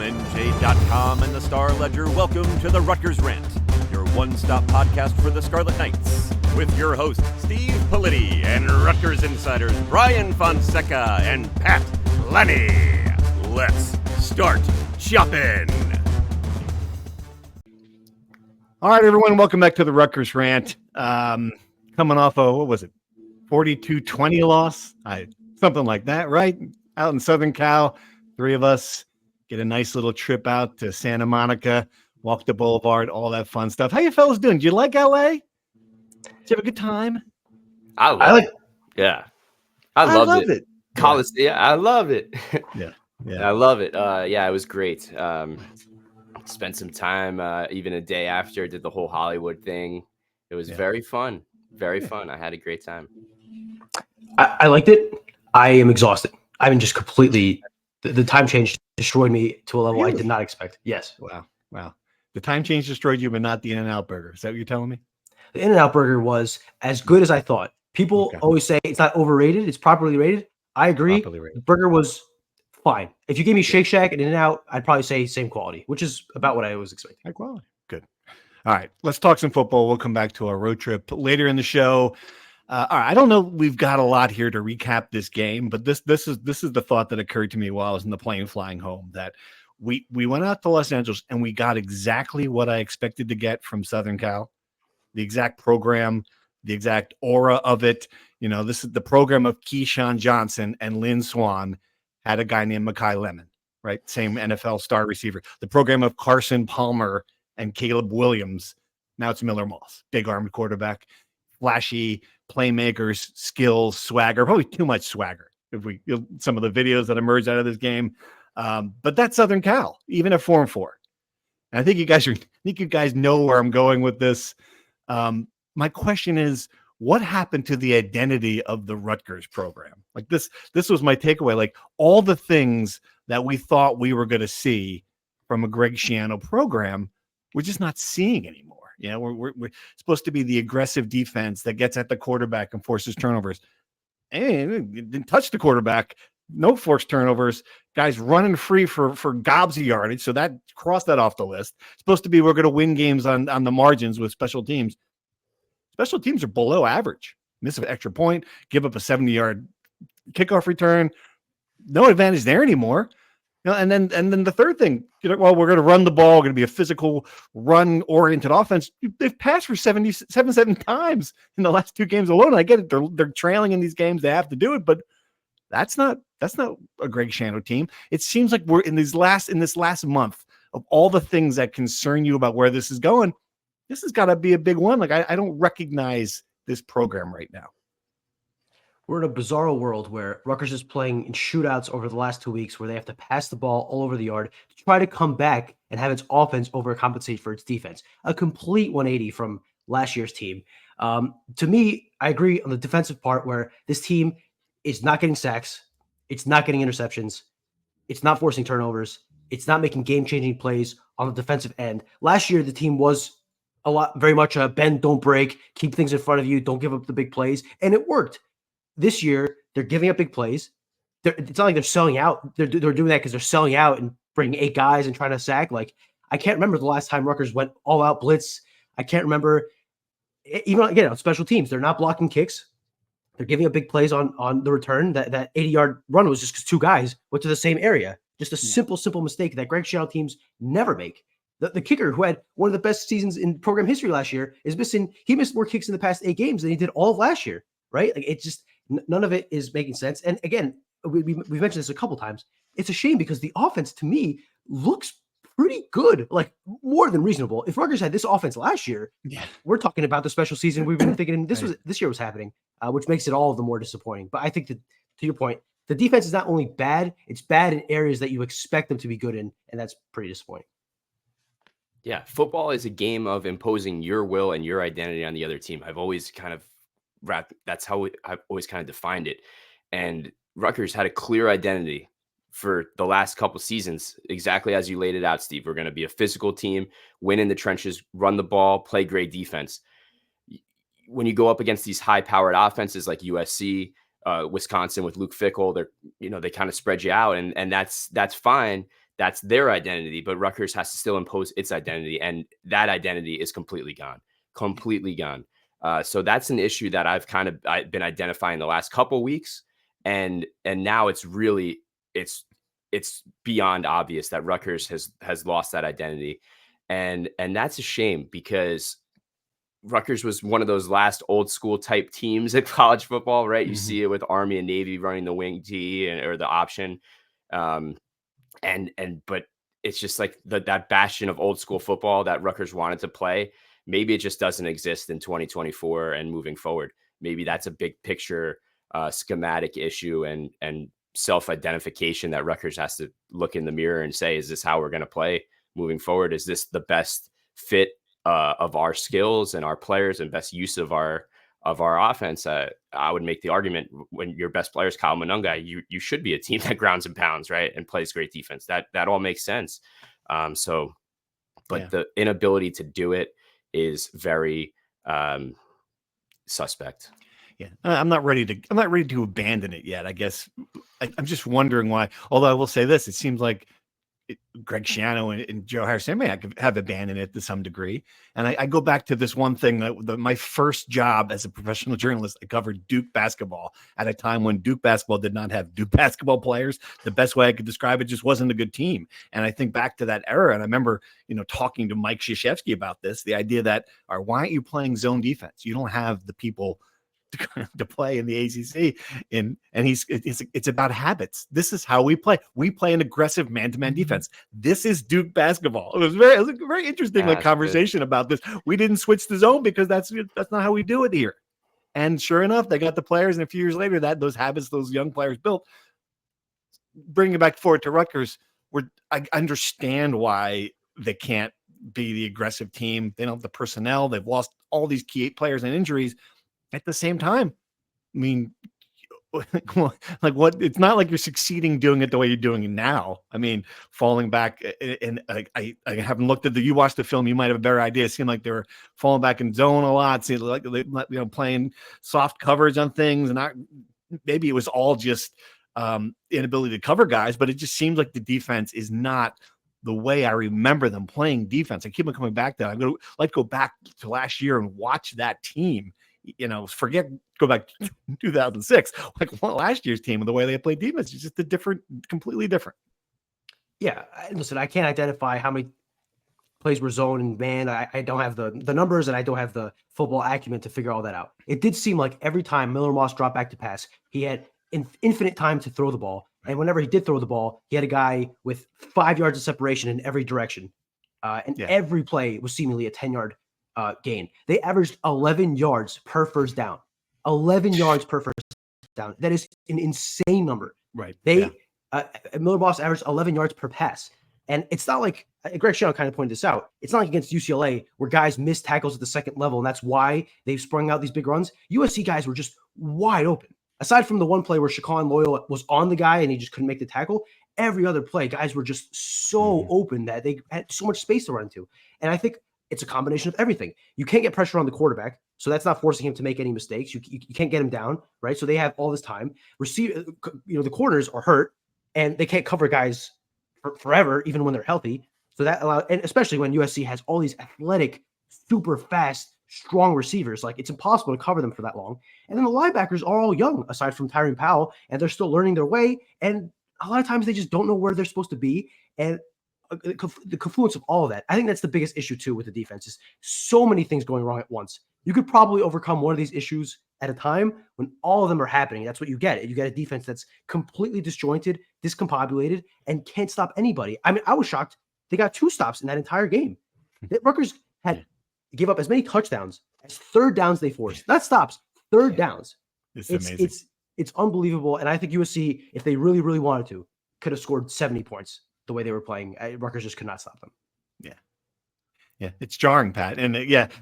NJ.com and the Star Ledger welcome to the Rutgers Rant, your one-stop podcast for the Scarlet Knights, with your hosts Steve Politti and Rutgers insiders Brian Fonseca and Pat Lenny. Let's start chopping. All right, everyone, welcome back to the Rutgers Rant. Coming off a, 42-20 loss? Something like that, right? Out in Southern Cal, three of us get a nice little trip out to Santa Monica, walk the boulevard, all that fun stuff. How you fellas doing? Did you like LA? Did you have a good time? I loved it. College, yeah, I love it. Yeah. I love it. It was great. Spent some time, even a day after, did the whole Hollywood thing. It was very fun. Very fun. I had a great time. I liked it. I am exhausted. I mean, just completely, the time change destroyed me to a level I did not expect. Yes. Wow. The time change destroyed you, but not the In-N-Out burger. Is that what you're telling me? The In-N-Out burger was as good as I thought. People always say it's not overrated. It's properly rated. I agree. The burger was fine. If you gave me Shake Shack and In-N-Out, I'd probably say same quality, which is about what I was expecting. High quality. Good. All right. Let's talk some football. We'll come back to our road trip later in the show. All right, I don't know. We've got a lot here to recap this game, but this is the thought that occurred to me while I was in the plane flying home, that we went out to Los Angeles and we got exactly what I expected to get from Southern Cal, the exact program, the exact aura of it. You know, this is the program of Keyshawn Johnson and Lynn Swann had a guy named Mekhi Lemon, right? Same NFL star receiver. The program of Carson Palmer and Caleb Williams. Now it's Miller Moss, big armed quarterback, flashy playmakers, skills, swagger, probably too much swagger some of the videos that emerged out of this game. But that's Southern Cal, even at 4-4. And I think you guys know where I'm going with this. My question is, what happened to the identity of the Rutgers program? Like this was my takeaway. Like all the things that we thought we were going to see from a Greg Schiano program, we're just not seeing anymore. You know, we're supposed to be the aggressive defense that gets at the quarterback and forces turnovers. And didn't touch the quarterback. No forced turnovers. Guys running free for gobs of yardage. So that crossed that off the list. Supposed to be we're going to win games on the margins with special teams. Special teams are below average. Miss an extra point, give up a 70-yard kickoff return. No advantage there anymore. You know, and then the third thing, we're going to run the ball, going to be a physical, run-oriented offense. They've passed for 77 times in the last two games alone. I get it; they're trailing in these games; they have to do it, but that's not a Greg Schiano team. It seems like we're in this last month of all the things that concern you about where this is going. This has got to be a big one. Like I don't recognize this program right now. We're in a bizarre world where Rutgers is playing in shootouts over the last 2 weeks where they have to pass the ball all over the yard to try to come back and have its offense overcompensate for its defense. A complete 180 from last year's team. To me, I agree on the defensive part where this team is not getting sacks. It's not getting interceptions. It's not forcing turnovers. It's not making game-changing plays on the defensive end. Last year, the team was very much a bend, don't break, keep things in front of you, don't give up the big plays, and it worked. This year, they're giving up big plays. It's not like they're selling out. They're doing that because they're selling out and bringing 8 guys and trying to sack. Like, I can't remember the last time Rutgers went all-out blitz. I can't remember, even again, on special teams, they're not blocking kicks. They're giving up big plays on the return. That 80-yard run was just because 2 guys went to the same area. Just a simple mistake that Greg Schiano teams never make. The kicker, who had one of the best seasons in program history last year, he missed more kicks in the past 8 games than he did all of last year, right? Like, it's just none of it is making sense. And again, we've mentioned this a couple times. It's a shame because the offense, to me, looks pretty good, like more than reasonable. If Rutgers had this offense last year, we're talking about the special season we've been thinking this year was happening, which makes it all the more disappointing. But I think that, to your point, the defense is not only bad, it's bad in areas that you expect them to be good in, and that's pretty disappointing. Yeah, football is a game of imposing your will and your identity on the other team. I've always kind of that's how I've always kind of defined it. And Rutgers had a clear identity for the last couple seasons, exactly as you laid it out, Steve. We're going to be a physical team, win in the trenches, run the ball, play great defense. When you go up against these high-powered offenses like USC, Wisconsin with Luke Fickell, they kind of spread you out, and that's fine. that's their identity, but Rutgers has to still impose its identity, and that identity is completely gone. So that's an issue that I've been identifying the last couple weeks, and now it's beyond obvious that Rutgers has lost that identity, and that's a shame because Rutgers was one of those last old school type teams at college football, right? You see it with Army and Navy running the wing T or the option, but it's just like that bastion of old school football that Rutgers wanted to play. Maybe it just doesn't exist in 2024 and moving forward. Maybe that's a big picture schematic issue and self-identification that Rutgers has to look in the mirror and say, is this how we're going to play moving forward? Is this the best fit of our skills and our players and best use of our offense? I would make the argument when your best player is Kyle Monunga, you should be a team that grounds and pounds, right, and plays great defense. That all makes sense. The inability to do it is very suspect. Yeah, I'm not ready to abandon it yet. I guess I'm just wondering why. Although I will say this, it seems like Greg Schiano and Joe Harris have abandoned it to some degree. And I go back to this one thing that my first job as a professional journalist, I covered Duke basketball at a time when Duke basketball did not have Duke basketball players. The best way I could describe it, just wasn't a good team. And I think back to that era, and I remember, talking to Mike Krzyzewski about this, the idea that, why aren't you playing zone defense? You don't have the people to play in the ACC, and it's about habits. This is how we play. We play an aggressive man-to-man defense. This is Duke basketball. It was a very interesting conversation about this. We didn't switch the zone because that's not how we do it here. And sure enough, they got the players, and a few years later, those habits those young players built. Bringing it back forward to Rutgers, I understand why they can't be the aggressive team. They don't have the personnel. They've lost all these key players and injuries. At the same time, I mean, what? It's not like you're succeeding doing it the way you're doing it now. I mean, falling back, and I haven't looked at you watched the film. You might have a better idea. It seemed like they were falling back in zone a lot. Seemed like they, playing soft coverage on things, and maybe it was all just inability to cover guys. But it just seems like the defense is not the way I remember them playing defense. I keep on coming back to that. I'm going to go back to last year and watch that team. Go back to 2006, last year's team and the way they played defense is just completely different. Yeah. Listen, I can't identify how many plays were zone and man. I don't have the numbers, and I don't have the football acumen to figure all that out. It did seem like every time Miller Moss dropped back to pass, he had infinite time to throw the ball. And whenever he did throw the ball, he had a guy with 5 yards of separation in every direction. Every play was seemingly a 10-yard gain. They averaged 11 yards per first down. 11 yards per first down. That is an insane number. Right. Miller Moss averaged 11 yards per pass. And it's not like Greg Schiano kind of pointed this out. It's not like against UCLA where guys miss tackles at the second level, and that's why they've sprung out these big runs. USC guys were just wide open. Aside from the one play where Shaquan Loyal was on the guy and he just couldn't make the tackle, every other play, guys were just so open that they had so much space to run into. And I think it's a combination of everything. You can't get pressure on the quarterback, so that's not forcing him to make any mistakes. You can't get him down, right? So they have all this time. The corners are hurt, and they can't cover guys forever, even when they're healthy. So that allows, and especially when USC has all these athletic, super fast, strong receivers, it's impossible to cover them for that long. And then the linebackers are all young, aside from Tyrone Powell, and they're still learning their way. And a lot of times they just don't know where they're supposed to be. And the confluence of all of that, I think that's the biggest issue too with the defense, is so many things going wrong at once. You could probably overcome one of these issues at a time. When all of them are happening, that's what you get. You get a defense that's completely disjointed, discombobulated, and can't stop anybody. I mean, I was shocked they got 2 stops in that entire game. Rutgers had give up as many touchdowns as third downs they forced. Not stops, third downs. It's amazing. It's unbelievable. And I think USC, if they really, really wanted to, could have scored 70 points the way they were playing. Rutgers just could not stop them. Yeah, it's jarring, Pat. And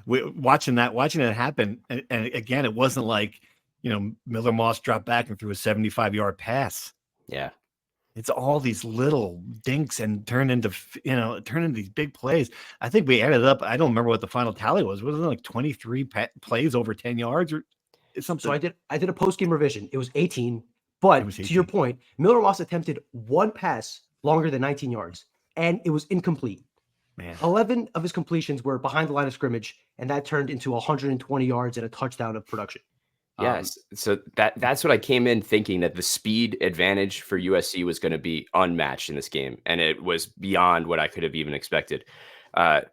watching it happen. And again, it wasn't like, Miller Moss dropped back and threw a 75-yard pass. Yeah. It's all these little dinks and turn into these big plays. I think we added up. I don't remember what the final tally was. Was it like 23 plays over 10 yards or something? So I did a post-game revision. It was 18. But to your point, Miller Moss attempted one pass longer than 19 yards, and it was incomplete. Man. 11 of his completions were behind the line of scrimmage, and that turned into 120 yards and a touchdown of production. Yes. So that's what I came in thinking, that the speed advantage for USC was going to be unmatched in this game. And it was beyond what I could have even expected.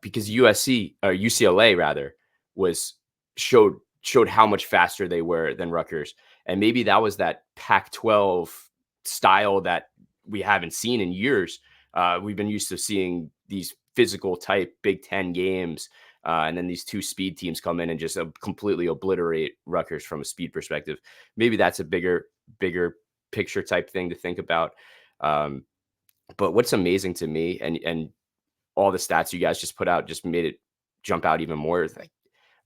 Because UCLA rather showed how much faster they were than Rutgers. And maybe that was that Pac-12 style that we haven't seen in years. We've been used to seeing these physical type Big Ten games. And then these two speed teams come in and just completely obliterate Rutgers from a speed perspective. Maybe that's a bigger picture type thing to think about. But what's amazing to me, and all the stats you guys just put out just made it jump out even more. Like,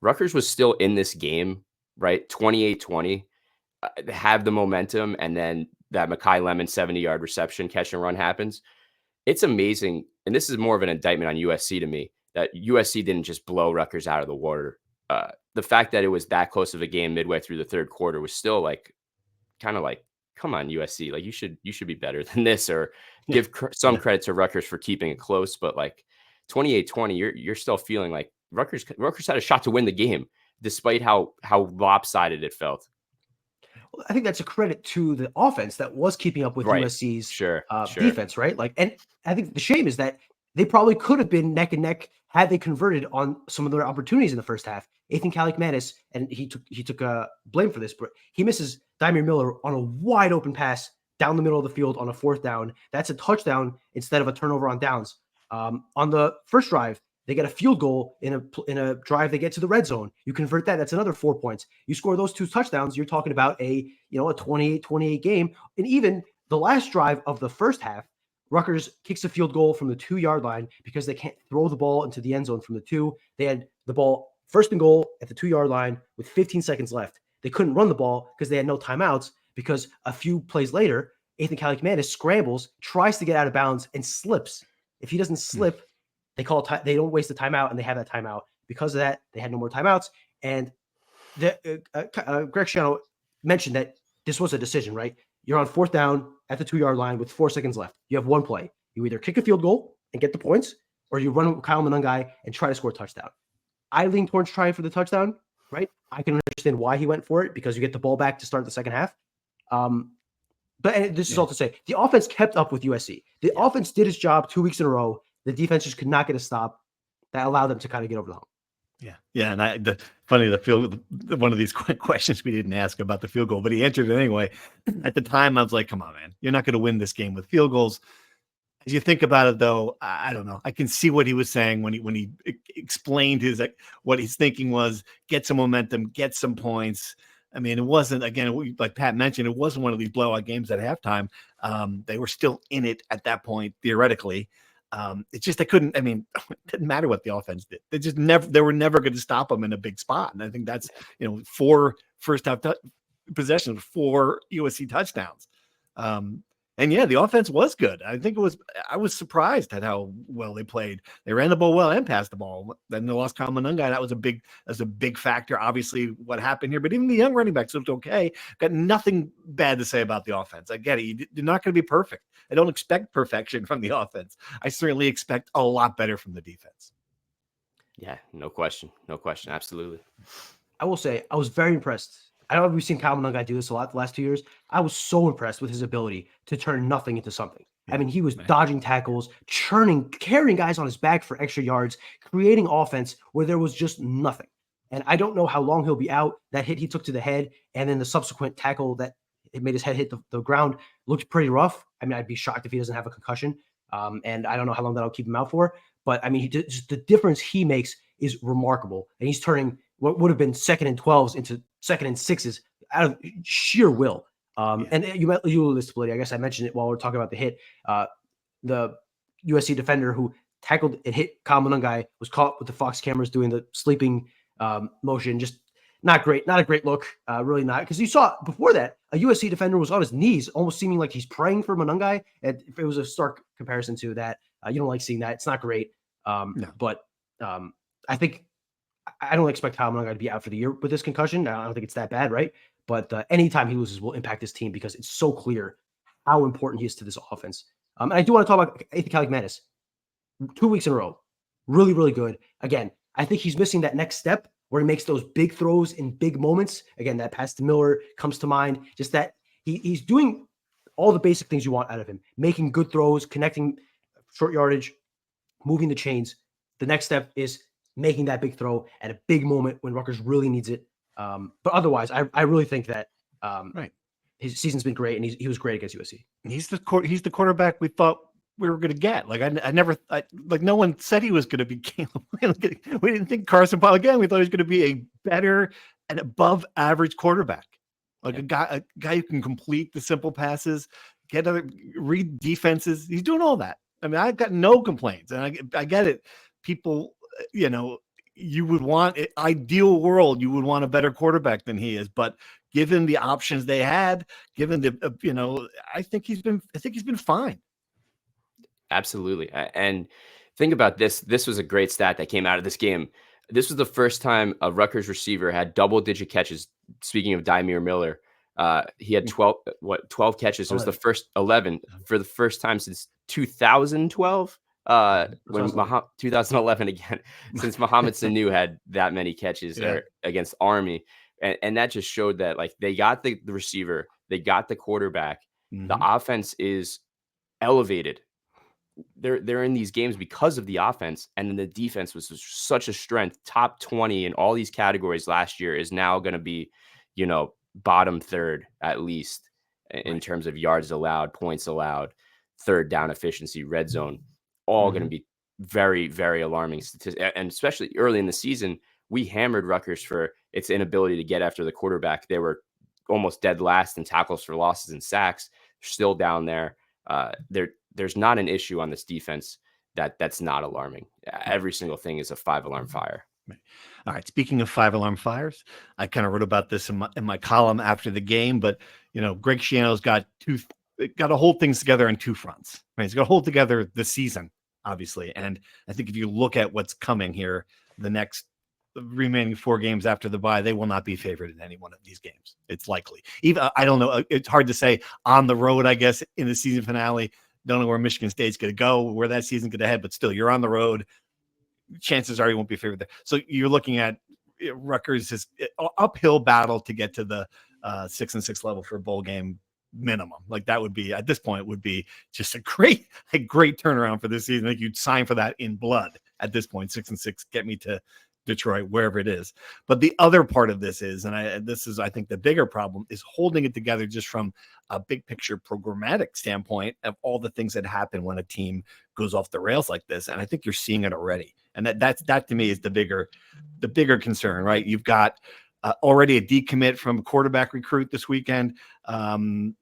Rutgers was still in this game, right? 28-20, have the momentum, and then that Mekhi Lemon 70-yard reception catch and run happens. It's amazing. And this is more of an indictment on USC to me, that USC didn't just blow Rutgers out of the water. The fact that it was that close of a game midway through the third quarter was still kind of like, come on, USC, like you should be better than this, or give some credit to Rutgers for keeping it close. But like 28-20, you're still feeling like Rutgers had a shot to win the game, despite how lopsided it felt. Well, I think that's a credit to the offense that was keeping up with USC's sure. defense, right? Like, and I think the shame is that they probably could have been neck and neck had they converted on some of their opportunities in the first half. Ethan Kaliakmanis, and he took blame for this, but he misses Dymere Miller on a wide open pass down the middle of the field on a 4th down. That's a touchdown instead of a turnover on downs. On the first drive, they get a field goal in a drive. They get to the red zone. You convert that. That's another 4 points. You score those 2 touchdowns. You're talking about a 28-28 game. And even the last drive of the first half, Rutgers kicks a field goal from the 2-yard line because they can't throw the ball into the end zone from the 2. They had the ball 1st and goal at the 2-yard line with 15 seconds left. They couldn't run the ball because they had no timeouts, because a few plays later, Ethan Kaliakmanis scrambles, tries to get out of bounds, and slips. If he doesn't slip, they they don't waste the timeout, and they have that timeout. Because of that, they had no more timeouts. And Greg Schiano mentioned that this was a decision, right? You're on 4th down at the 2-yard line with 4 seconds left. You have one play. You either kick a field goal and get the points, or you run Kyle Monangai and try to score a touchdown. I lean towards trying for the touchdown, right? I can understand why he went for it, because you get the ball back to start the second half. But this is all to say, the offense kept up with USC. The offense did its job 2 weeks in a row. The defense just could not get a stop that allowed them to kind of get over the hump. Yeah, and one of these questions we didn't ask about the field goal, but he answered it anyway. At the time, I was like, "Come on, man, you're not going to win this game with field goals." As you think about it, though, I don't know. I can see what he was saying when he explained what his thinking was: get some momentum, get some points. I mean, it wasn't, again, like Pat mentioned, it wasn't one of these blowout games at halftime. They were still in it at that point, theoretically. It's just they couldn't. I mean, it didn't matter what the offense did. They were never going to stop them in a big spot. And I think that's 4 first half possessions, 4 USC touchdowns. And yeah, the offense was good. I was surprised at how well they played. They ran the ball well and passed the ball. Then they lost Kyle Monangai. That was a big factor, obviously, what happened here. But even the young running backs looked okay. Got nothing bad to say about the offense. I get it. You're not going to be perfect. I don't expect perfection from the offense. I certainly expect a lot better from the defense. Yeah, no question. No question. Absolutely. I will say I was very impressed. I know we've seen Kyle Monangai do this a lot the last 2 years. I was so impressed with his ability to turn nothing into something. I mean, he was dodging tackles, carrying guys on his back for extra yards, creating offense where there was just nothing. And I don't know how long he'll be out. That hit he took to the head, and then the subsequent tackle that it made his head hit the ground looked pretty rough. I mean, I'd be shocked if he doesn't have a concussion. And I don't know how long that'll keep him out for. But I mean, just the difference he makes is remarkable. And he's turning what would have been 2nd and 12s into 2nd and 6s out of sheer will. And you alluded to, I guess I mentioned it while we are talking about the hit. The USC defender who tackled and hit Kyle Monangai was caught with the Fox cameras doing the sleeping motion. Just not great. Not a great look. Really not. Because you saw before that, a USC defender was on his knees, almost seeming like he's praying for Monangai. And if it was a stark comparison to that, you don't like seeing that. It's not great. But I think I don't expect Kyle Monangai to be out for the year with this concussion. I don't think it's that bad, right? But anytime he loses will impact his team, because it's so clear how important he is to this offense. And I do want to talk about Ethan Kaliakmanis. 2 weeks in a row. Really, really good. Again, I think he's missing that next step where he makes those big throws in big moments. Again, that pass to Miller comes to mind. Just that he's doing all the basic things you want out of him. Making good throws, connecting short yardage, moving the chains. The next step is making that big throw at a big moment when Rutgers really needs it. But otherwise, I really think that Right. his season's been great, and he was great against USC. He's the quarterback we thought we were going to get. Like no one said he was going to be Caleb. We didn't think Carson Palmer again. We thought he was going to be a better and above average quarterback, like a guy who can complete the simple passes, read defenses. He's doing all that. I mean, I've got no complaints, and I get it. People, you would want ideal world. You would want a better quarterback than he is, but given the options they had, given the, I think he's been fine. Absolutely. And think about this. This was a great stat that came out of this game. This was the first time a Rutgers receiver had double-digit catches. Speaking of Dymere Miller, he had 12 catches. It was the first 11 for the first time since 2012. 2011 again, since Mohamed Sanu had that many catches against Army. And that just showed that like they got the receiver, they got the quarterback. Mm-hmm. The offense is elevated. They're in these games because of the offense, and then the defense was such a strength. Top 20 in all these categories last year is now going to be, bottom third at least in terms of yards allowed, points allowed, third down efficiency, red zone, all going to be very, very alarming statistics. And especially early in the season, we hammered Rutgers for its inability to get after the quarterback. They were almost dead last in tackles for losses and sacks. They're still down there. There's not an issue on this defense that's not alarming. Every single thing is a 5-alarm fire. All right. Speaking of 5-alarm fires, I kind of wrote about this in my column after the game, but Greg Schiano's got to hold things together on two fronts. Right? He's got to hold together the season, obviously. And I think if you look at what's coming here, the remaining 4 games after the bye, they will not be favored in any one of these games. It's likely. Even I don't know. It's hard to say on the road, I guess, in the season finale. Don't know where Michigan State's going to go, where that season's going to head, but still, you're on the road. Chances are you won't be favored there. So you're looking at Rutgers' is uphill battle to get to the 6-6 level for a bowl game minimum. Like that would be at this point would be just a great turnaround for this season. Like you'd sign for that in blood at this point. 6-6 get me to Detroit, wherever it is. But the other part of this is, and this is I think the bigger problem, is holding it together just from a big picture programmatic standpoint of all the things that happen when a team goes off the rails like this. And I think you're seeing it already. And that to me is the bigger concern, right? You've got already a decommit from a quarterback recruit this weekend. You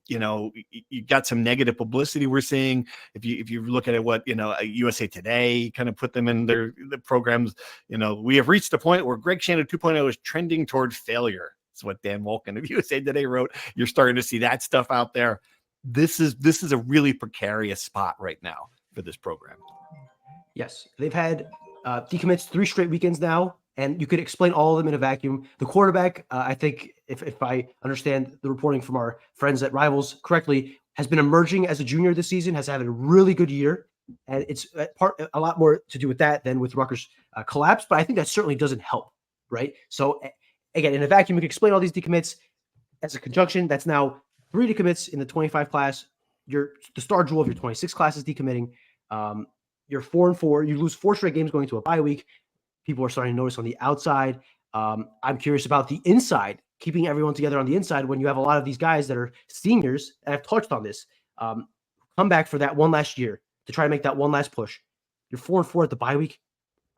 got some negative publicity we're seeing. If you look at it, what USA Today kind of put them in the programs. We have reached a point where Greg Schiano 2.0 is trending toward failure. That's what Dan Wolken of USA Today wrote. You're starting to see that stuff out there. This is a really precarious spot right now for this program. Yes, they've had decommits 3 straight weekends now. And you could explain all of them in a vacuum. The quarterback, I think, if I understand the reporting from our friends at Rivals correctly, has been emerging as a junior this season, has had a really good year. And it's a lot more to do with that than with Rutgers' collapse. But I think that certainly doesn't help, right? So, again, in a vacuum, you can explain all these decommits as a conjunction. That's now 3 decommits in the 25 class. The star jewel of your 26 class is decommitting. You're 4-4. You lose 4 straight games going to a bye week. People are starting to notice on the outside. I'm curious about the inside, keeping everyone together on the inside when you have a lot of these guys that are seniors, and I've touched on this, come back for that one last year to try to make that one last push. You're 4-4 at the bye week.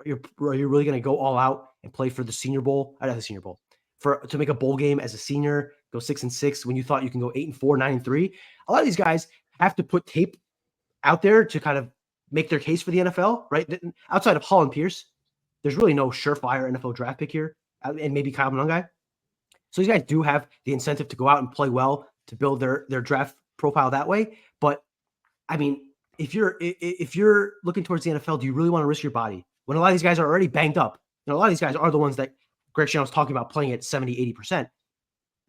Are you really going to go all out and play for the Senior Bowl? Not the Senior Bowl. To make a bowl game as a senior, go 6-6 when you thought you can go 8-4, 9-3. A lot of these guys have to put tape out there to kind of make their case for the NFL, right? Outside of Hall and Pierce, there's really no surefire NFL draft pick here, and maybe Kyle Monangai. So these guys do have the incentive to go out and play well to build their draft profile that way. But I mean, if you're looking towards the NFL, do you really want to risk your body when a lot of these guys are already banged up? A lot of these guys are the ones that Greg Schiano was talking about playing at 70, 80%.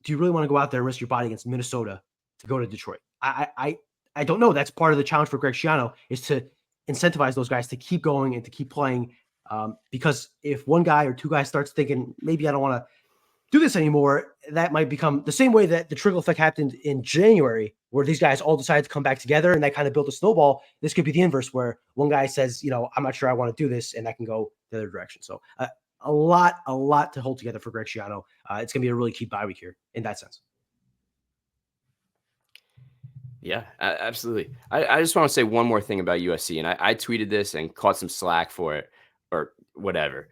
Do you really want to go out there and risk your body against Minnesota to go to Detroit? I I don't know. That's part of the challenge for Greg Schiano, is to incentivize those guys to keep going and to keep playing. Because if one guy or two guys starts thinking, maybe I don't want to do this anymore, that might become the same way that the trickle effect happened in January, where these guys all decided to come back together and that kind of built a snowball. This could be the inverse, where one guy says, I'm not sure I want to do this, and that can go the other direction. So a lot to hold together for Greg Schiano. It's going to be a really key bye week here in that sense. Yeah, absolutely. I just want to say one more thing about USC, and I tweeted this and caught some slack for it or whatever.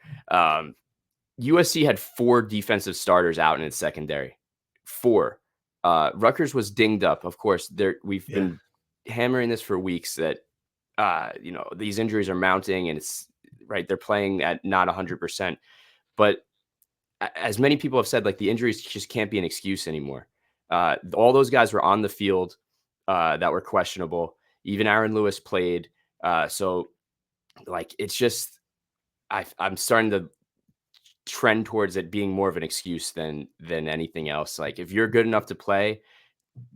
USC had 4 defensive starters out in its secondary. 4. Rutgers was dinged up. Of course, we've been hammering this for weeks that these injuries are mounting, and it's right. They're playing at not 100%. But as many people have said, like, the injuries just can't be an excuse anymore. All those guys were on the field that were questionable. Even Aaron Lewis played. So like, it's just, I'm starting to trend towards it being more of an excuse than anything else. Like, if you're good enough to play,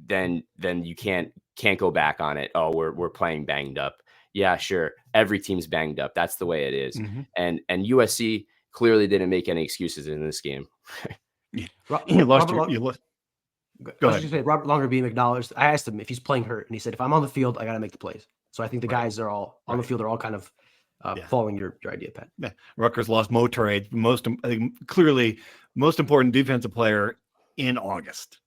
then you can't go back on it. Oh, we're playing banged up. Yeah, sure. Every team's banged up. That's the way it is. Mm-hmm. And USC clearly didn't make any excuses in this game. You lost. Go ahead. Say, Robert Longer being acknowledged. I asked him if he's playing hurt, and he said, if I'm on the field, I got to make the plays. So I think the guys are all on the field are all kind of following your idea, Pat. Yeah. Rutgers lost Mo Torre, clearly most important defensive player in August.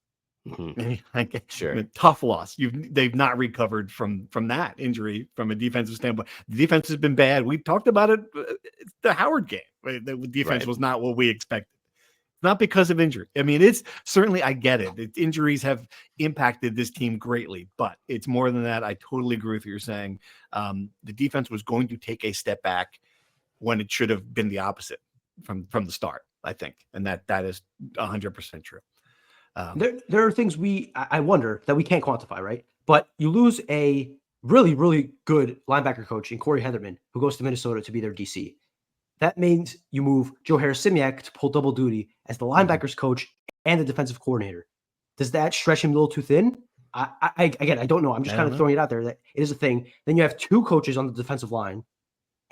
Mm-hmm. Sure. Tough loss. They've not recovered from that injury from a defensive standpoint. The defense has been bad. We talked about it. The Howard game. The defense was not what we expected. Not because of injury. I mean, it's certainly, I get it. Injuries have impacted this team greatly, but it's more than that. I totally agree with what you're saying. The defense was going to take a step back when it should have been the opposite from the start, I think. And that is 100% true. There are things I wonder that we can't quantify, right? But you lose a really, really good linebacker coach in Corey Heatherman, who goes to Minnesota to be their DC. That means you move Joe Harris-Simiak to pull double duty as the linebackers coach and the defensive coordinator. Does that stretch him a little too thin? Again, I don't know. I'm just kind of throwing it out there that it is a thing. Then you have 2 coaches on the defensive line,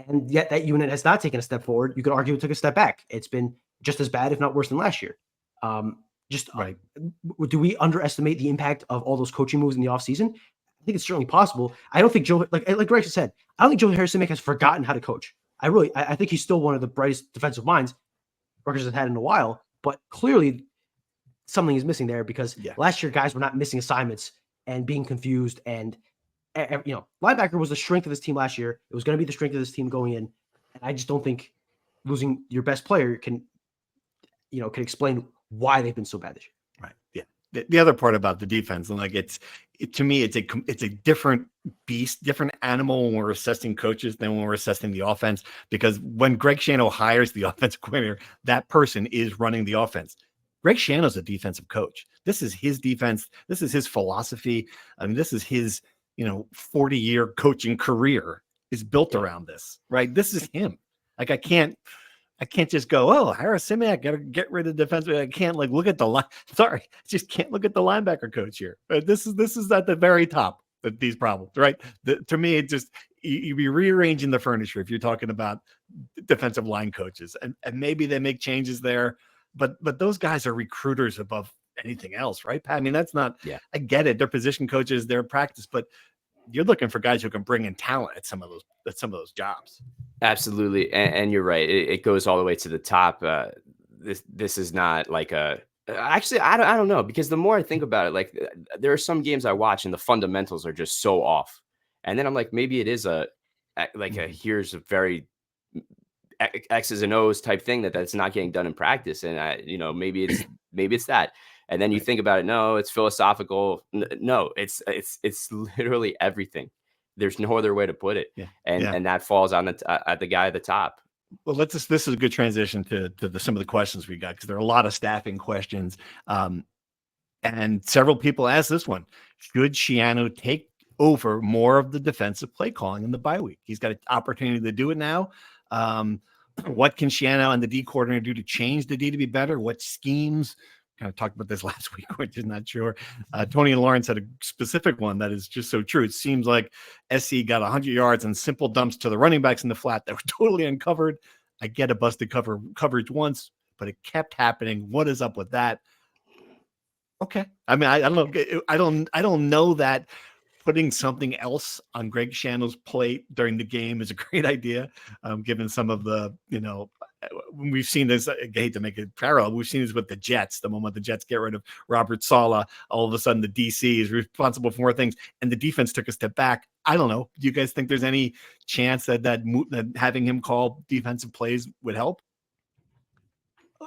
and yet that unit has not taken a step forward. You could argue it took a step back. It's been just as bad, if not worse, than last year. Do we underestimate the impact of all those coaching moves in the offseason? I think it's certainly possible. I don't think Joe, like Greg said, I don't think Joe Harris-Simiak has forgotten how to coach. I think he's still one of the brightest defensive minds Rutgers has had in a while, but clearly something is missing there because last year guys were not missing assignments and being confused. And, linebacker was the strength of this team last year. It was going to be the strength of this team going in. And I just don't think losing your best player can explain why they've been so bad this year. Right. Yeah. The other part about the defense, and to me, it's a different beast, different animal when we're assessing coaches than when we're assessing the offense. Because when Greg Schiano hires the offensive coordinator, that person is running the offense. Greg Schiano's a defensive coach. This is his defense. This is his philosophy. I mean, this is his 40-year coaching career is built around this. Right. This is him. Like, I can't just go, oh, Harris-Simiak, got to get rid of the defense. I can't look at the line. Sorry, I just can't look at the linebacker coach here. This is at the very top of these problems, right? To me, it just you be rearranging the furniture if you're talking about defensive line coaches, and maybe they make changes there, but those guys are recruiters above anything else, right, Pat? I mean, that's not. Yeah. I get it. They're position coaches, they're practice, but you're looking for guys who can bring in talent at some of those jobs. Absolutely. And you're right. It goes all the way to the top. This is not like actually, I don't know, because the more I think about it, like, there are some games I watch and the fundamentals are just so off. And then I'm like, maybe it is here's a very X's and O's type thing that's not getting done in practice. And maybe it's that. And then you think about it. No, it's philosophical. No, it's literally everything. There's no other way to put it. And that falls on the guy at the top. Well, this is a good transition to some of the questions we got, because there are a lot of staffing questions. And several people asked this one: should Schiano take over more of the defensive play calling in the bye week? He's got an opportunity to do it now. What can Schiano and the D coordinator do to change the D to be better? What schemes kind of talked about this last week, which is not sure. Tony and Lawrence had a specific one that is just so true. It seems like SC got 100 yards and simple dumps to the running backs in the flat that were totally uncovered. I get a busted coverage once, but it kept happening. What is up with that? Okay. I mean, I don't know. I don't know that putting something else on Greg Schiano's plate during the game is a great idea, given some of the, we've seen this, I hate to make it parallel, we've seen this with the Jets. The moment the Jets get rid of Robert Saleh, all of a sudden the DC is responsible for more things, and the defense took a step back. I don't know. Do you guys think there's any chance that having him call defensive plays would help?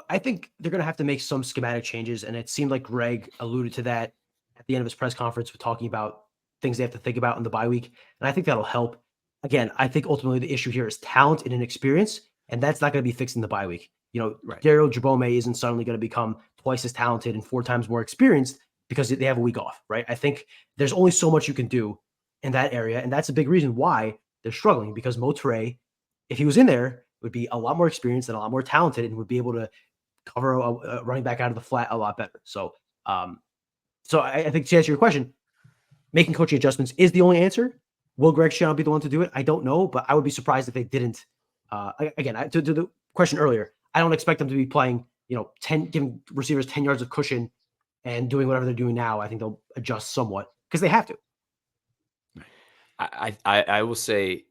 I think they're going to have to make some schematic changes, and it seemed like Greg alluded to that at the end of his press conference with talking about things they have to think about in the bye week, and I think that'll help. Again, I think ultimately the issue here is talent and inexperience, and that's not going to be fixed in the bye week. Right. Daryl Jabome isn't suddenly going to become twice as talented and 4 times more experienced because they have a week off, right? I think there's only so much you can do in that area, and that's a big reason why they're struggling, because Mo Toure, if he was in there, would be a lot more experienced and a lot more talented and would be able to cover a running back out of the flat a lot better. So I think to answer your question, making coaching adjustments is the only answer. Will Greg Schiano be the one to do it? I don't know, but I would be surprised if they didn't. Again, to the question earlier, I don't expect them to be playing, giving receivers 10 yards of cushion and doing whatever they're doing now. I think they'll adjust somewhat because they have to. I will say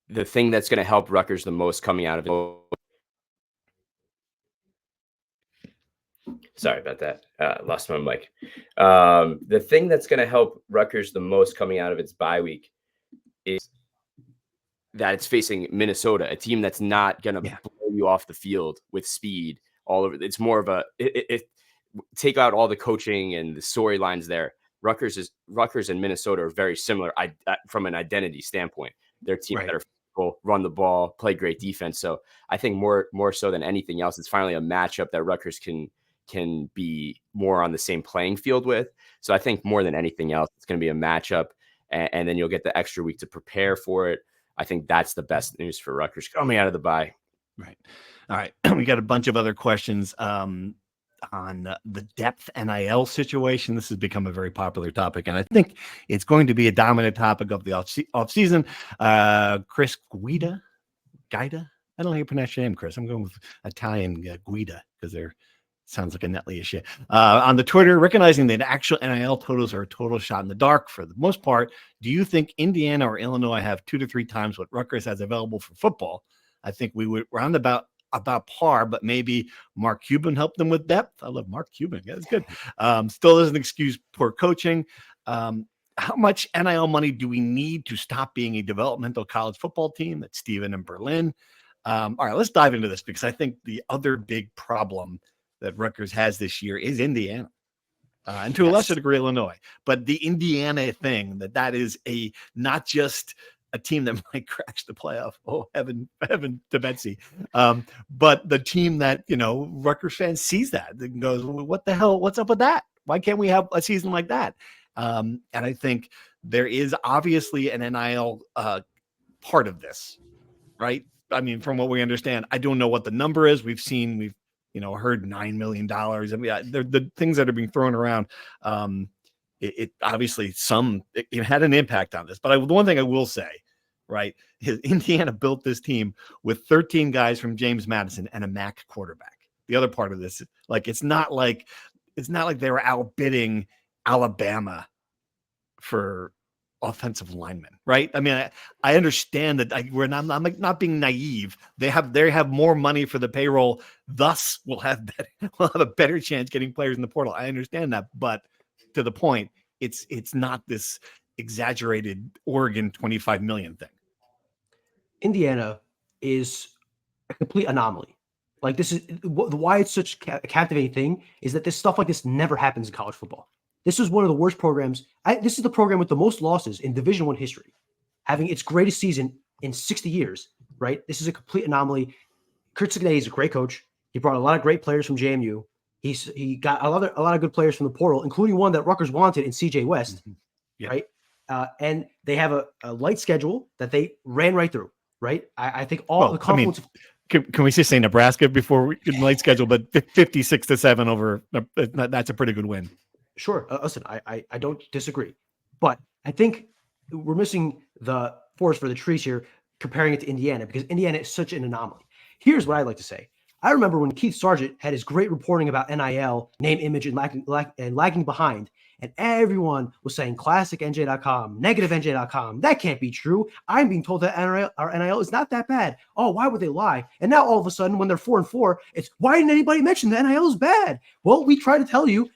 the thing that's going to help Rutgers the most coming out of it. Sorry about that. Lost my mic. The thing that's going to help Rutgers the most coming out of its bye week is that it's facing Minnesota, a team that's not going to blow you off the field with speed all over. It's more of take out all the coaching and the storylines there. Rutgers and Minnesota are very similar from an identity standpoint. They're teams that are physical, run the ball, play great defense. So I think more so than anything else, it's finally a matchup that Rutgers can be more on the same playing field with. So I think more than anything else, it's going to be a matchup, and then you'll get the extra week to prepare for it. I think that's the best news for Rutgers coming out of the bye. Right. All right. We got a bunch of other questions on the depth NIL situation. This has become a very popular topic, and I think it's going to be a dominant topic of the off season. Chris Guida. I don't know how you pronounce your name, Chris. I'm going with Italian Guida because they're sounds like a Netley issue. On the Twitter, recognizing that actual NIL totals are a total shot in the dark for the most part, do you think Indiana or Illinois have 2 to 3 times what Rutgers has available for football? I think we would round about par, but maybe Mark Cuban helped them with depth. I love Mark Cuban. That's good. Still doesn't excuse poor coaching. How much NIL money do we need to stop being a developmental college football team? That's Steven in Berlin. All right, let's dive into this because I think the other big problem that Rutgers has this year is Indiana, and to a lesser degree, Illinois. But the Indiana thing, that is not just a team that might crash the playoff. Oh, heaven to Betsy. But the team that, Rutgers fans sees that and goes, well, what the hell? What's up with that? Why can't we have a season like that? And I think there is obviously an NIL part of this, right? I mean, from what we understand, I don't know what the number is. We've heard $9 million. I mean, the things that are being thrown around. It obviously it had an impact on this. But the one thing I will say, right, is Indiana built this team with 13 guys from James Madison and a MAC quarterback. The other part of this, it's not like they were outbidding Alabama for offensive linemen, right? I mean, I understand that I'm not being naive. They have more money for the payroll, thus we'll have a better chance getting players in the portal. I understand that, but to the point, it's not this exaggerated Oregon 25 million thing. Indiana is a complete anomaly. This is why it's such a captivating thing is that this stuff like this never happens in college football. This is one of the worst programs. This is the program with the most losses in Division I history, having its greatest season in 60 years, right? This is a complete anomaly. Kurt Signe is a great coach. He brought a lot of great players from JMU. He got a lot of good players from the portal, including one that Rutgers wanted in CJ West, right? And they have a light schedule that they ran right through, right? I think the confluence. Can we just say Nebraska before we light schedule? But 56-7 over. That's a pretty good win. Sure. Listen, I don't disagree, but I think we're missing the forest for the trees here, comparing it to Indiana, because Indiana is such an anomaly. Here's what I'd like to say. I remember when Keith Sargent had his great reporting about NIL, name, image, and lagging behind, and everyone was saying classic NJ.com, negative NJ.com. That can't be true. I'm being told that our NIL is not that bad. Oh, why would they lie? And now all of a sudden, when they're 4-4, it's why didn't anybody mention the NIL is bad? Well, we tried to tell you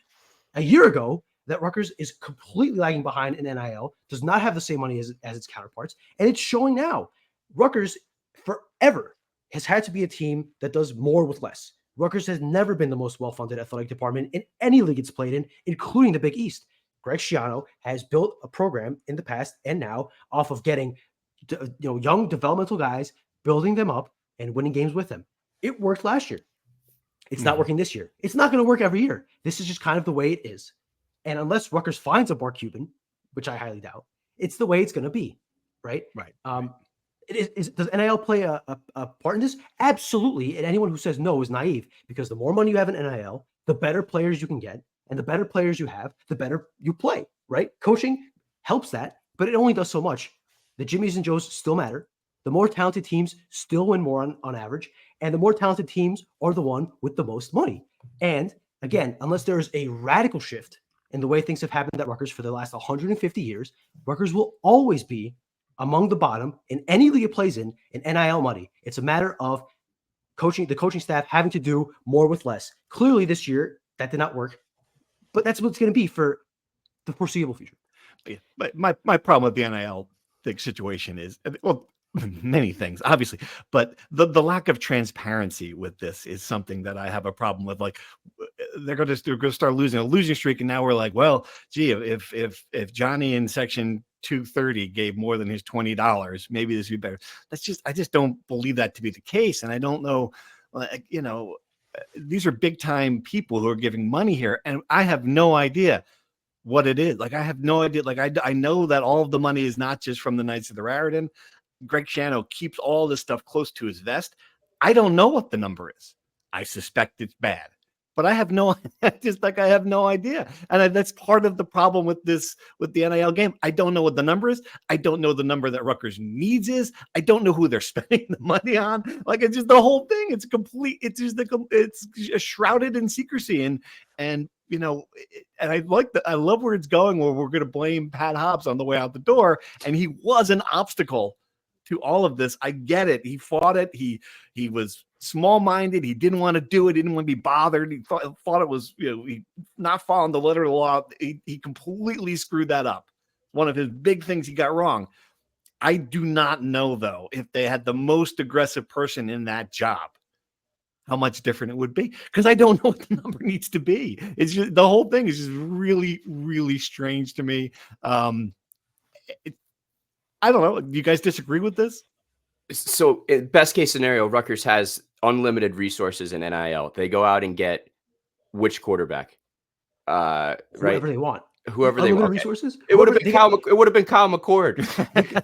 a year ago that Rutgers is completely lagging behind in NIL, does not have the same money as its counterparts, and it's showing now. Rutgers forever has had to be a team that does more with less. Rutgers has never been the most well-funded athletic department in any league it's played in, including the Big East. Greg Schiano has built a program in the past and now off of getting young developmental guys, building them up, and winning games with them. It worked last year. It's not working this year. It's not going to work every year. This is just kind of the way it is. And unless Rutgers finds a Mark Cuban, which I highly doubt, it's the way it's going to be, right? Right. Does NIL play a part in this? Absolutely. And anyone who says no is naive, because the more money you have in NIL, the better players you can get. And the better players you have, the better you play, right? Coaching helps that, but it only does so much. The Jimmies and Joes still matter. The more talented teams still win more on average. And the more talented teams are the one with the most money. And again, unless there is a radical shift in the way things have happened at Rutgers for the last 150 years, Rutgers will always be among the bottom in any league it plays in NIL money. It's a matter of the coaching staff having to do more with less. Clearly this year, that did not work, but that's what it's going to be for the foreseeable future. Yeah, but my problem with the NIL situation is, well, many things, obviously, but the lack of transparency with this is something that I have a problem with. Like, they're going to start losing a losing streak, and now we're like, well, gee, if Johnny in section 230 gave more than his $20, maybe this would be better. I just don't believe that to be the case, and I don't know, these are big time people who are giving money here, and I have no idea what it is. Like, I have no idea. Like, I know that all of the money is not just from the Knights of the Raritan. Greg Schiano keeps all this stuff close to his vest. I don't know what the number is. I suspect it's bad, but I have no idea. And that's part of the problem with the NIL game. I don't know what the number is. I don't know the number that Rutgers needs is. I don't know who they're spending the money on. Like, it's just the whole thing. It's complete. It's shrouded in secrecy. And I love where it's going, where we're going to blame Pat Hobbs on the way out the door. And he was an obstacle to all of this. I get it. He fought it. He was small-minded. He didn't want to do it. He didn't want to be bothered. He thought it was, he not following the letter of the law. He completely screwed that up. One of his big things he got wrong. I do not know, though, if they had the most aggressive person in that job, how much different it would be, because I don't know what the number needs to be. It's just, the whole thing is just really, really strange to me. I don't know. Do you guys disagree with this? So, best case scenario, Rutgers has unlimited resources in NIL. They go out and get which quarterback? Whoever they want. Whoever they want. Resources. It would have been Kyle. It would have been Kyle McCord.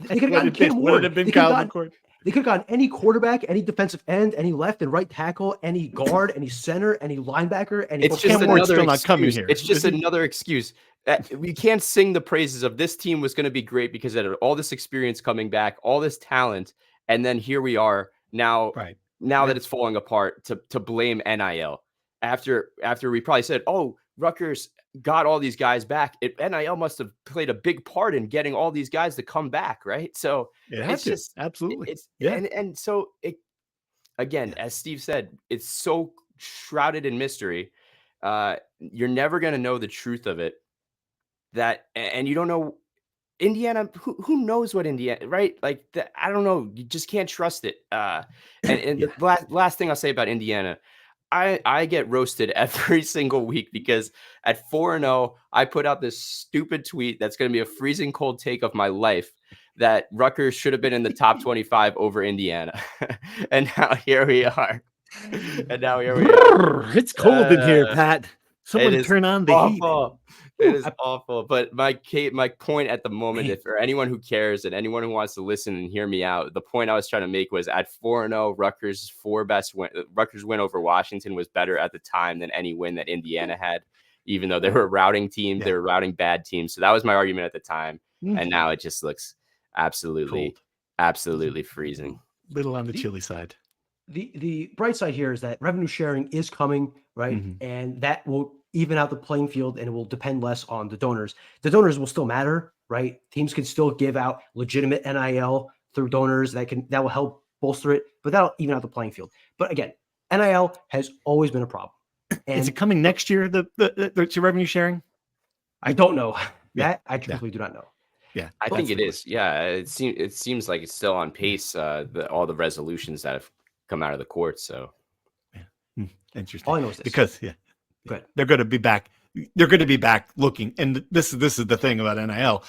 They could have gotten Cam Ward. Would have been Kyle McCord. They could have gotten any quarterback, any defensive end, any left and right tackle, any guard, any center, any linebacker. It's just Cam Ward's another still not coming here. It's just another excuse. We can't sing the praises of this team was going to be great because it had all this experience coming back, all this talent, and then here we are now. Right. Now that it's falling apart, to blame NIL after we probably said, oh, Rutgers got all these guys back. NIL must have played a big part in getting all these guys to come back, right? So it's just absolutely. And so it, again, as Steve said, it's so shrouded in mystery. You're never going to know the truth of it. And you don't know Indiana. Who knows what Indiana, right? Like, I don't know. You just can't trust it. The last thing I'll say about Indiana, I get roasted every single week because at 4-0, I put out this stupid tweet that's going to be a freezing cold take of my life that Rutgers should have been in the top 25 over Indiana. And now here we are. It's cold in here, Pat. Someone turn on the heat. It is awful. But my point at the moment, if for anyone who cares and anyone who wants to listen and hear me out, the point I was trying to make was at 4-0, Rutgers' Rutgers win over Washington was better at the time than any win that Indiana had, even though they were a routing team. They were routing bad teams. So that was my argument at the time. And now it just looks absolutely freezing. Little on the chilly side. The bright side here is that revenue sharing is coming, right? And that will even out the playing field, and it will depend less on the donors. The donors will still matter, right? Teams can still give out legitimate NIL through donors that will help bolster it, but that'll even out the playing field. But again, NIL has always been a problem. And is it coming next year, the revenue sharing? I don't know. That I truthfully do not know. Yeah, I think it is. Yeah, it seems like it's still on pace. All the resolutions that have come out of the courts. So, interesting. All I know is this. Because they're going to be back. They're going to be back looking, and this is the thing about NIL.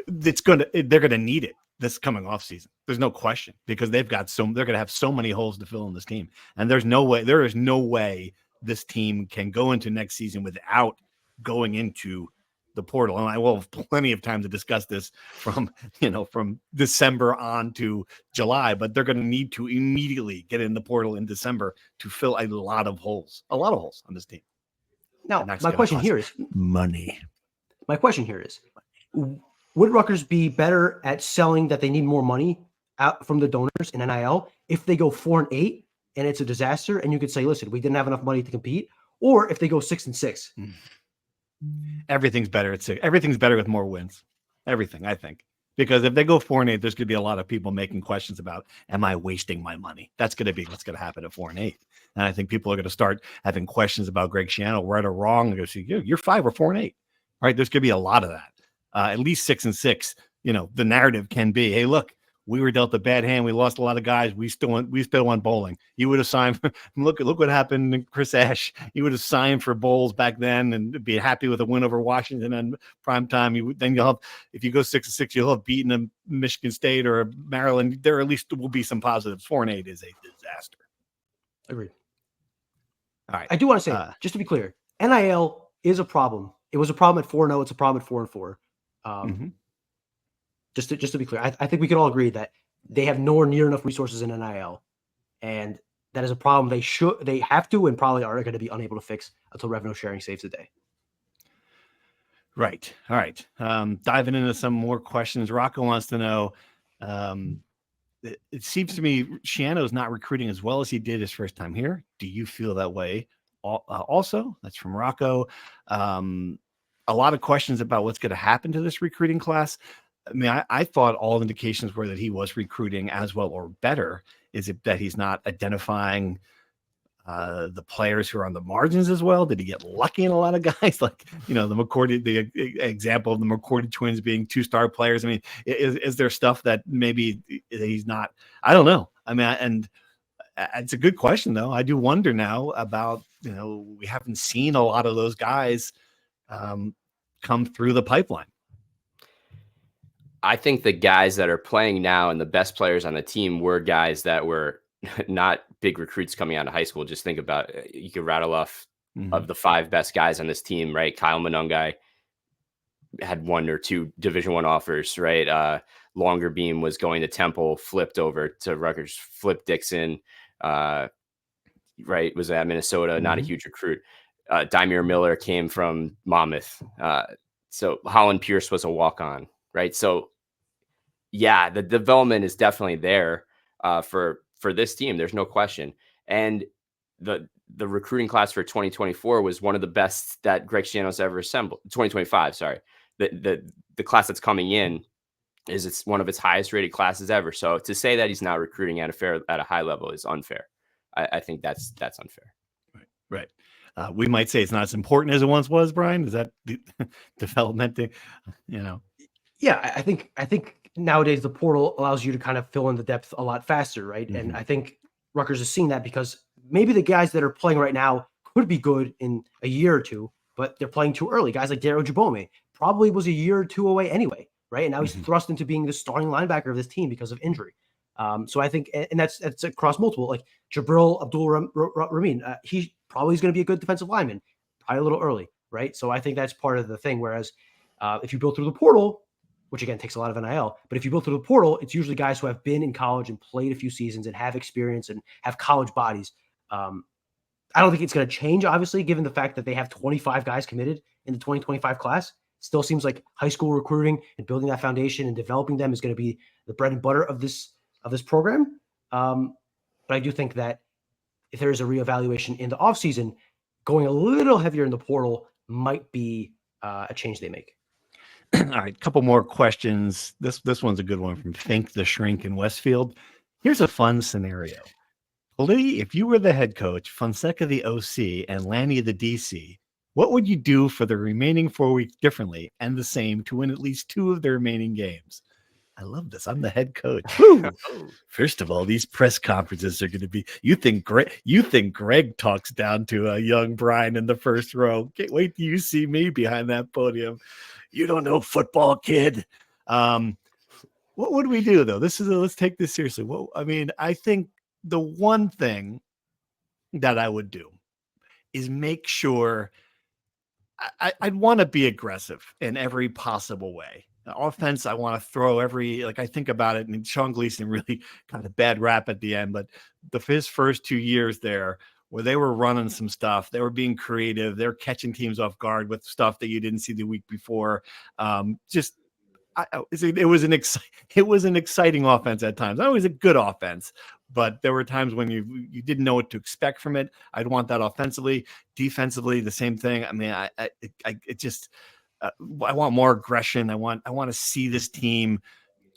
They're going to need it this coming off season. There's no question, because they're going to have so many holes to fill in this team, and there is no way this team can go into next season without going into the portal. And I will have plenty of time to discuss this from December on to July, but they're going to need to immediately get in the portal in December to fill a lot of holes on this team. Now, my question here is money. My question here is, would Rutgers be better at selling that they need more money out from the donors in NIL if they go 4-8 and it's a disaster, and you could say, listen, we didn't have enough money to compete, or if they go 6-6? Everything's better at 6. Everything's better with more wins. Everything, I think. Because if they go 4-8, there's going to be a lot of people making questions about, am I wasting my money? That's going to be what's going to happen at 4-8. And I think people are going to start having questions about Greg Schiano, right or wrong. They're going to say, you're 5 or 4-8. All right, there's going to be a lot of that. At least 6-6. The narrative can be, hey, look, we were dealt a bad hand. We lost a lot of guys. We still went bowling. You would have signed. Look what happened to Chris Ash. You would have signed for bowls back then and be happy with a win over Washington in prime time. You'll have, if you go 6-6, you'll have beaten a Michigan State or a Maryland. There at least will be some positives. 4-8 is a disaster. Agreed. All right. I do want to say, just to be clear, NIL is a problem. It was a problem at 4-0. It's a problem at 4-4. Just to be clear, I think we can all agree that they have nowhere near enough resources in NIL, and that is a problem they have to and probably are going to be unable to fix until revenue sharing saves the day. Right. All right. Diving into some more questions. Rocco wants to know, it seems to me Schiano's not recruiting as well as he did his first time here. Do you feel that way? Also, that's from Rocco. A lot of questions about what's going to happen to this recruiting class. I mean, I thought all indications were that he was recruiting as well or better. Is it that he's not identifying the players who are on the margins as well? Did he get lucky in a lot of guys? Like, the example of the McCourty twins being 2-star players. I mean, is there stuff that maybe he's not? I don't know. I mean, and it's a good question, though. I do wonder now about, we haven't seen a lot of those guys come through the pipeline. I think the guys that are playing now and the best players on the team were guys that were not big recruits coming out of high school. Just think about, you could rattle off of the 5 best guys on this team, right? Kyle Monungai had 1 or 2 Division I offers, right? Longer Beam was going to Temple, flipped over to Rutgers. Flip Dixon, right, was at Minnesota, not a huge recruit. Dymere Miller came from Monmouth. So Holland Pierce was a walk-on. Right. So, yeah, the development is definitely there for this team. There's no question. And the recruiting class for 2024 was one of the best that Greg Schiano's ever assembled. 2025, sorry. The class that's coming in it's one of its highest rated classes ever. So to say that he's not recruiting at a high level is unfair. I think that's unfair. Right. We might say it's not as important as it once was, Brian. Is that the development thing? Yeah, I think nowadays the portal allows you to kind of fill in the depth a lot faster, right? And I think Rutgers is seeing that because maybe the guys that are playing right now could be good in a year or two, but they're playing too early. Guys like Daryl Jabome probably was a year or 2 away anyway, right? And now he's thrust into being the starting linebacker of this team because of injury. So I think, and that's across multiple, like Jabril Abdul Ramin. He probably is going to be a good defensive lineman, probably a little early. right? So I think that's part of the thing. Whereas if you build through the portal, which again takes a lot of NIL, but if you build through the portal, it's usually guys who have been in college and played a few seasons and have experience and have college bodies. I don't think it's going to change, obviously, given the fact that they have 25 guys committed in the 2025 class. Still seems like high school recruiting and building that foundation and developing them is going to be the bread and butter of this program. But I do think that if there is a reevaluation in the offseason, going a little heavier in the portal might be a change they make. All right, couple more questions. This one's a good one from Think the Shrink in Westfield. Here's a fun scenario. Lee, if you were the head coach, Fonseca the OC, and Lanny the DC, what would you do for the remaining 4 weeks differently and the same to win at least 2 of the remaining games? I love this. I'm the head coach. First of all, these press conferences are going to be. You think Greg talks down to a young Brian in the first row? Can't wait till you see me behind that podium. You don't know football, kid. What would we do though? Let's take this seriously. Well, I mean, I think the one thing that I would do is make sure I'd want to be aggressive in every possible way. Offense, I want to throw I think about it, and Sean Gleason really got a bad rap at the end, but his first 2 years there, where they were running some stuff, they were being creative, they're catching teams off guard with stuff that you didn't see the week before. It was an exciting offense at times. Not always a good offense, but there were times when you didn't know what to expect from it. I'd want that offensively, defensively, the same thing. I mean, I want more aggression. I want to see this team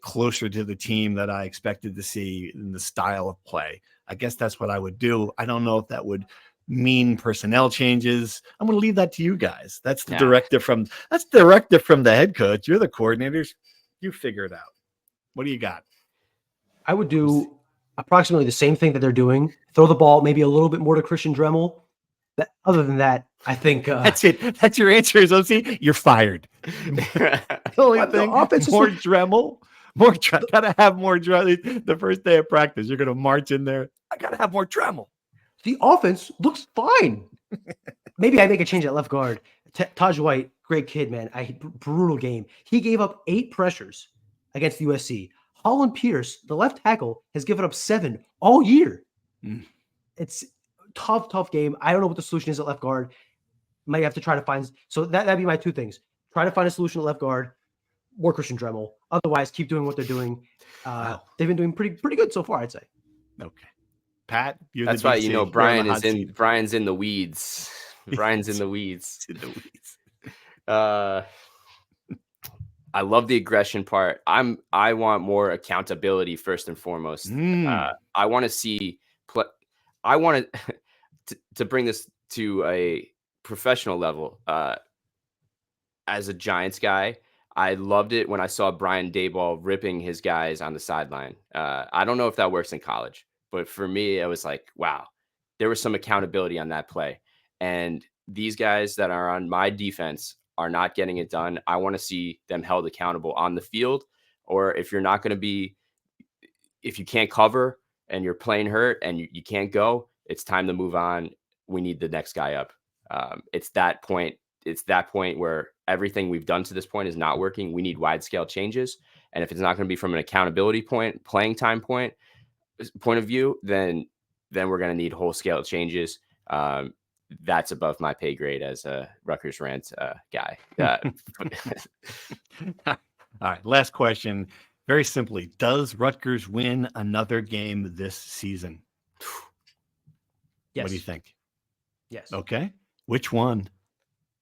closer to the team that I expected to see in the style of play. I guess that's what I would do. I don't know if that would mean personnel changes. I'm going to leave that to you guys. That's the directive from the head coach. You're the coordinators. You figure it out. What do you got? I would do approximately the same thing that they're doing. Throw the ball maybe a little bit more to Christian Dremel. Other than that, I think that's it. That's your answer. Is OC? You're fired. The only thing, more Dremel. Gotta have more Dremel. The first day of practice, you're gonna march in there. I gotta have more Dremel. The offense looks fine. Maybe I make a change at left guard. Taj White, great kid, man. Brutal game. He gave up 8 pressures against the USC. Holland Pierce, the left tackle, has given up 7 all year. It's tough game. I don't know what the solution is at left guard. Might have to try to find. So that'd be my 2 things. Try to find a solution at left guard. More Christian Dremel. Otherwise, keep doing what they're doing. They've been doing pretty good so far, I'd say. Okay. Pat, that's why Brian's in the weeds. Brian's in the weeds. I love the aggression part. I want more accountability first and foremost. I want to see I want to bring this to a professional level. As a Giants guy, I loved it when I saw Brian Daboll ripping his guys on the sideline. I don't know if that works in college. But for me, I was like, wow, there was some accountability on that play. And these guys that are on my defense are not getting it done. I want to see them held accountable on the field. Or if you're not going to be, if you can't cover and you're playing hurt and you can't go, it's time to move on. We need the next guy up. It's that point. It's that point where everything we've done to this point is not working. We need wide scale changes. And if it's not going to be from an accountability point, playing time point of view, then we're going to need whole scale changes. That's above my pay grade as a Rutgers Rant guy. All right. Last question. Very simply, does Rutgers win another game this season? Yes. What do you think? Yes. Okay. Which one?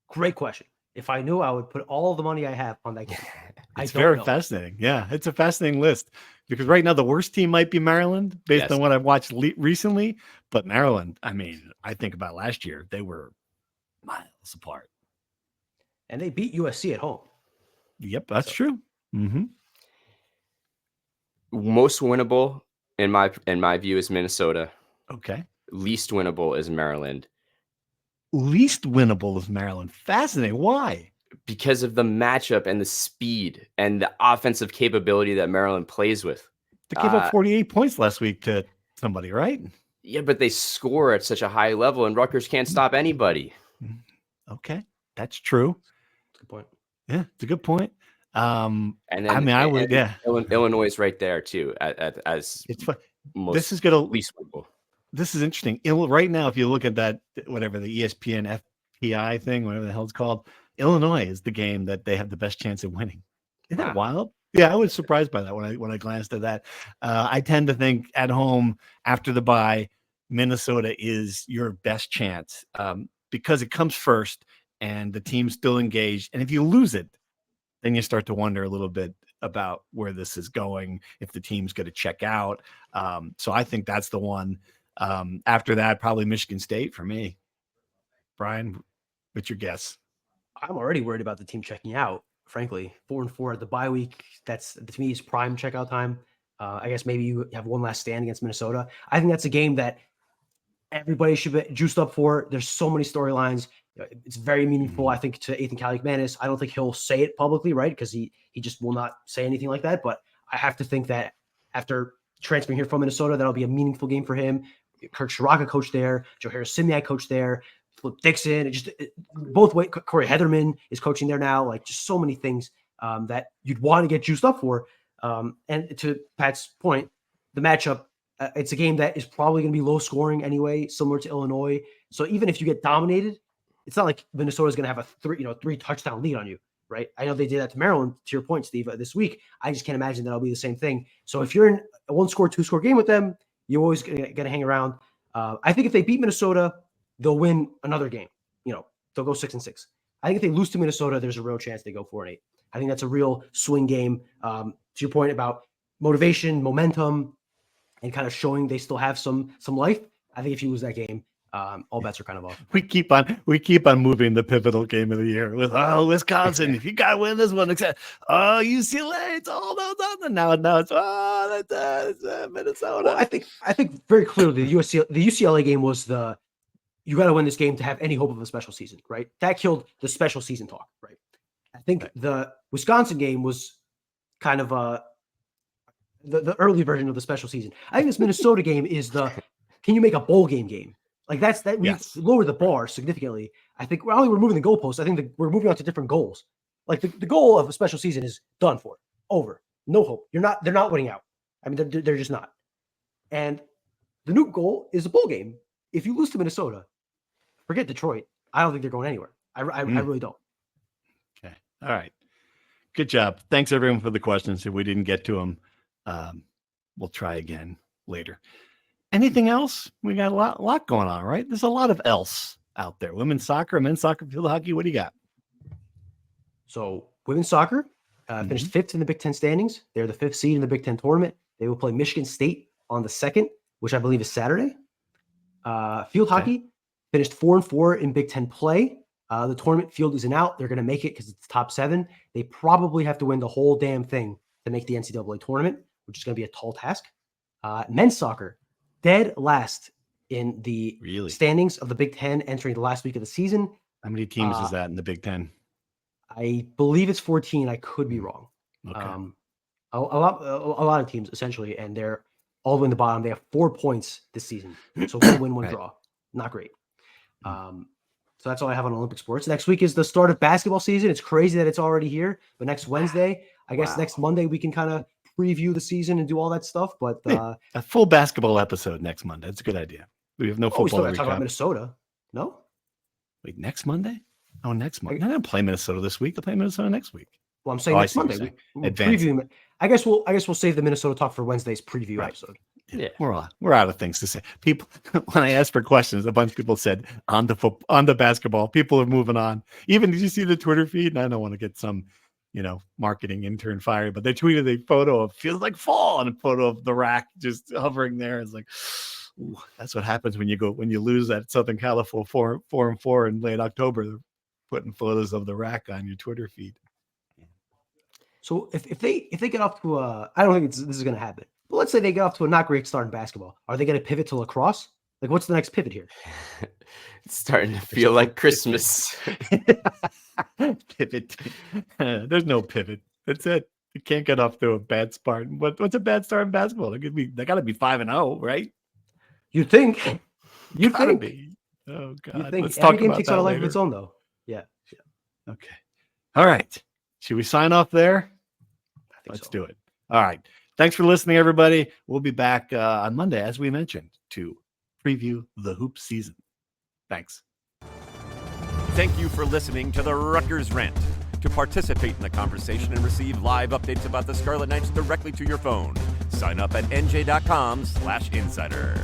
Great question. If I knew, I would put all the money I have on that game. It's very fascinating. Yeah, it's a fascinating list because right now the worst team might be Maryland based on what I've watched recently. But Maryland, I mean, I think about last year, they were miles apart. And they beat USC at home. Yep, that's true. Mm-hmm. Most winnable in my view is Minnesota. Okay. Least winnable is Maryland. Least winnable is Maryland. Fascinating. Why? Because of the matchup and the speed and the offensive capability that Maryland plays with. They gave up 48 points last week to somebody, right? Yeah, but they score at such a high level, and Rutgers can't stop anybody. Okay. That's true. That's a good point. Yeah, it's a good point. And then I mean, I would, yeah. Illinois is right there too, as It's fun. most This is gonna. least winnable. This is interesting. Right now, if you look at that, whatever the ESPN FPI thing, whatever the hell it's called, Illinois is the game that they have the best chance of winning. Isn't that wild? Yeah, I was surprised by that when I glanced at that. I tend to think at home after the bye, Minnesota is your best chance because it comes first and the team's still engaged. And if you lose it, then you start to wonder a little bit about where this is going, if the team's going to check out. So I think that's the one. After that, probably Michigan State for me. Brian, what's your guess? I'm already worried about the team checking out, frankly. 4-4 at the bye week. That's, to me, is prime checkout time. I guess maybe you have one last stand against Minnesota. I think that's a game that everybody should be juiced up for. There's so many storylines. It's very meaningful, I think, to Ethan Kaliakmanis. I don't think he'll say it publicly, right? Because he just will not say anything like that. But I have to think that after transferring here from Minnesota, that'll be a meaningful game for him. Kirk Shiraka coached there. Joe Harris-Simiak coached there. Flip Dixon. Both ways. Corey Heatherman is coaching there now. Like, just so many things that you'd want to get juiced up for. And to Pat's point, the matchup, it's a game that is probably going to be low scoring anyway, similar to Illinois. So even if you get dominated, it's not like Minnesota is going to have a three touchdown lead on you, right? I know they did that to Maryland, to your point, Steve, this week. I just can't imagine that'll be the same thing. So if you're in a 1-score, 2-score game with them, you're always going to hang around. I think if they beat Minnesota, they'll win another game. They'll go 6-6. I think if they lose to Minnesota, there's a real chance they go 4-8. I think that's a real swing game. To your point about motivation, momentum, and kind of showing they still have some life. I think if you lose that game, all bets are kind of off. We keep on moving the pivotal game of the year with Wisconsin. If you got to win this one, UCLA. It's all nothing now. It's Minnesota. Well, I think very clearly the UCLA game was you got to win this game to have any hope of a special season, right? That killed the special season talk, right? I think the Wisconsin game was kind of the early version of the special season. I think this Minnesota game is can you make a bowl game? Like we lowered the bar significantly. I think we're moving the goalposts. I think we're moving on to different goals. Like the goal of a special season is done for, over, no hope. They're not winning out. I mean, they're just not. And the new goal is a bowl game. If you lose to Minnesota, forget Detroit. I don't think they're going anywhere. I really don't. Okay. All right. Good job. Thanks everyone for the questions. If we didn't get to them, we'll try again later. Anything else? We got a lot going on, right? There's a lot of else out there. Women's soccer, men's soccer, field hockey. What do you got? So women's soccer finished 5th in the Big Ten standings. They're the 5th seed in the Big Ten tournament. They will play Michigan State on the 2nd, which I believe is Saturday. Field hockey finished 4-4 in Big Ten play. The tournament field isn't out. They're going to make it because it's top 7. They probably have to win the whole damn thing to make the NCAA tournament, which is going to be a tall task. Men's soccer, dead last in the standings of the Big Ten entering the last week of the season. How many teams is that in the Big Ten? I believe it's 14. I could be wrong. Okay. A lot of teams essentially, and they're all the way in the bottom. They have 4 points this season. So 1 win, 1 draw. Not great. So that's all I have on Olympic sports. Next week is the start of basketball season. It's crazy that it's already here, but next Wednesday, I guess next Monday, we can kind of preview the season and do all that stuff. But a full basketball episode next Monday. That's a good idea. We have no football. We still got to talk about Minnesota. No? Wait, next Monday? Oh, next Monday. They're going to play Minnesota this week. They'll play Minnesota next week. Well, I'm saying next Monday. We'll preview. I guess we'll save the Minnesota talk for Wednesday's preview episode. Yeah, we're out of things to say. People, when I asked for questions, a bunch of people said on the basketball. People are moving on. Even did you see the Twitter feed? And I don't want to get some, marketing intern fired, but they tweeted a photo of feels like fall and a photo of the rack just hovering there. It's like, ooh, that's what happens when you lose at Southern California 4-4 in late October. They're putting photos of the rack on your Twitter feed. So if they get off to I don't think this is going to happen. But let's say they get off to a not great start in basketball. Are they going to pivot to lacrosse? Like, what's the next pivot here? It's starting to feel like Christmas. Pivot. There's no pivot. That's it. You can't get off to a bad start. What's a bad start in basketball? They got to be 5-0, right? You'd think. You'd think. Be. Oh God. You'd think. Let's Every talk game about takes that on a life later. of its own, though. Yeah. Okay. All right. Should we sign off there? I think Let's so. do it. All right. Thanks for listening, everybody. We'll be back on Monday, as we mentioned, to preview the hoop season. Thanks. Thank you for listening to the Rutgers Rant. To participate in the conversation and receive live updates about the Scarlet Knights directly to your phone, sign up at nj.com/insider.